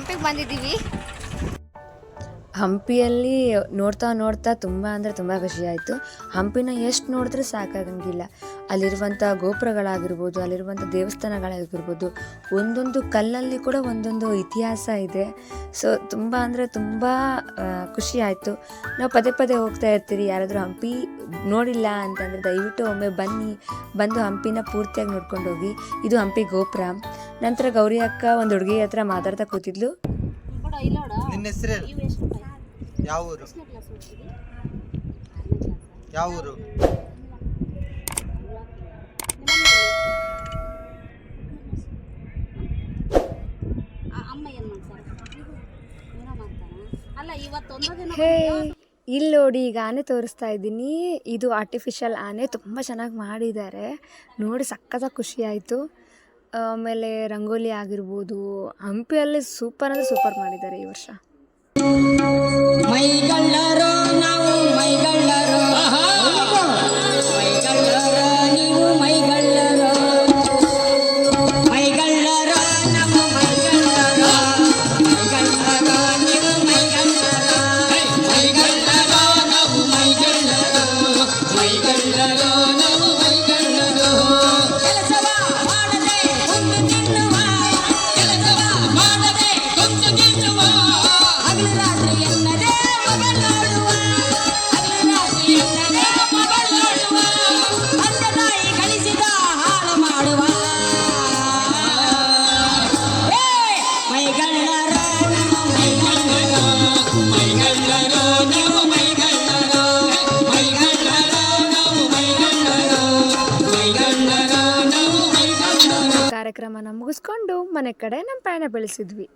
ಹಂಪಿಗೆ ಬಂದಿದ್ದೀವಿ. ಹಂಪಿಯಲ್ಲಿ ನೋಡ್ತಾ ನೋಡ್ತಾ ತುಂಬ ಅಂದರೆ ತುಂಬ ಖುಷಿಯಾಯಿತು. ಹಂಪಿನ ಎಷ್ಟು ನೋಡಿದ್ರೂ ಸಾಕಾಗಂಗಿಲ್ಲ. ಅಲ್ಲಿರುವಂಥ ಗೋಪುರಗಳಾಗಿರ್ಬೋದು, ಅಲ್ಲಿರುವಂಥ ದೇವಸ್ಥಾನಗಳಾಗಿರ್ಬೋದು, ಒಂದೊಂದು ಕಲ್ಲಲ್ಲಿ ಕೂಡ ಒಂದೊಂದು ಇತಿಹಾಸ ಇದೆ. ಸೊ ತುಂಬ ಅಂದರೆ ತುಂಬ ಖುಷಿ ಆಯಿತು. ನಾವು ಪದೇ ಪದೇ ಹೋಗ್ತಾ ಇರ್ತೀರಿ. ಯಾರಾದರೂ ಹಂಪಿ ನೋಡಿಲ್ಲ ಅಂತಂದರೆ ದಯವಿಟ್ಟು ಒಮ್ಮೆ ಬಂದು ಹಂಪಿನ ಪೂರ್ತಿಯಾಗಿ ನೋಡ್ಕೊಂಡು ಹೋಗಿ. ಇದು ಹಂಪಿ ಗೋಪುರ. ನಂತರ ಗೌರಿ ಅಕ್ಕ ಒಂದು ಹುಡುಗಿ ಹತ್ರ ಮಾತಾಡ್ತಾ ಕೂತಿದ್ಲು. ನಿನ್ನ ಹೆಸರು ಯಾವ ಊರು? ಯಾವ ಊರು? ಹೇ, ಇಲ್ಲಿ ನೋಡಿ, ಈಗ ಆನೆ ತೋರಿಸ್ತಾ ಇದ್ದೀನಿ. ಇದು ಆರ್ಟಿಫಿಷಿಯಲ್ ಆನೆ, ತುಂಬ ಚೆನ್ನಾಗಿ ಮಾಡಿದ್ದಾರೆ. ನೋಡಿ ಸಖತ್ತಾಗಿ ಖುಷಿ ಆಯಿತು. ಆಮೇಲೆ ರಂಗೋಲಿ ಆಗಿರ್ಬೋದು, ಹಂಪಿಯಲ್ಲಿ ಸೂಪರ್ ಅಂದರೆ ಸೂಪರ್ ಮಾಡಿದ್ದಾರೆ ಈ ವರ್ಷ. ಮೈಗಳ್ಳರೋ ನಾವು ಮೈಗಳ್ಳರೋ, ಮೈಗಳ್ಳರೋ ನೀವು ಮೈಗಳ್ಳರೋ, ಮೈಗಳ್ಳರೋ ನಾವು ಮೈಗಳ್ಳರೋ, ಮೈಗಳ್ಳರೋ ನೀವು ಮೈಗಳ್ಳರೋ, ಮೈಗಳ್ಳರೋ ನಾವು ಮೈಗಳ್ಳರೋ, ಮೈಗಳ್ಳರೋ ನಾವು ಮೈಗಳ್ಳರೋ. ಕೆಲಸವ ಮಾಡದೆ ಕೊಂದು ತಿನ್ನುವ, ಕೆಲಸವ ಮಾಡದೆ ಕೊಂದು ತಿನ್ನುವ, ಹಗಲು ರಾತ್ರಿ ಎನ್ನದೆ ಮಗಳಾಡುವ, ಹಗಲು ರಾತ್ರಿ ಎನ್ನದೆ ಮಗಳಾಡುವ, ತಂದೆ ತಾಯಿ ಗಳಿಸಿದ ಹಾಳು ಮಾಡುವ. ಮೈಗಳ್ಳರೋ ನಾವು ಮೈಗಳ್ಳರೋ, ಮೈಗಳ್ಳರೋ ನೀವು ಮೈಗಳ್ಳರೋ, ಮೈಗಳ್ಳರೋ ನಾವು ಮೈಗಳ್ಳರೋ, ಮೈಗಳ್ಳರೋ ನಾವು ಮೈಗಳ್ಳರೋ. ಕಾರ್ಯಕ್ರಮನ ಮುಗಿಸ್ಕೊಂಡು ಮನೆ ಕಡೆ ನಮ್ಮ ಪಯಣ ಬೆಳೆಸಿದ್ವಿ.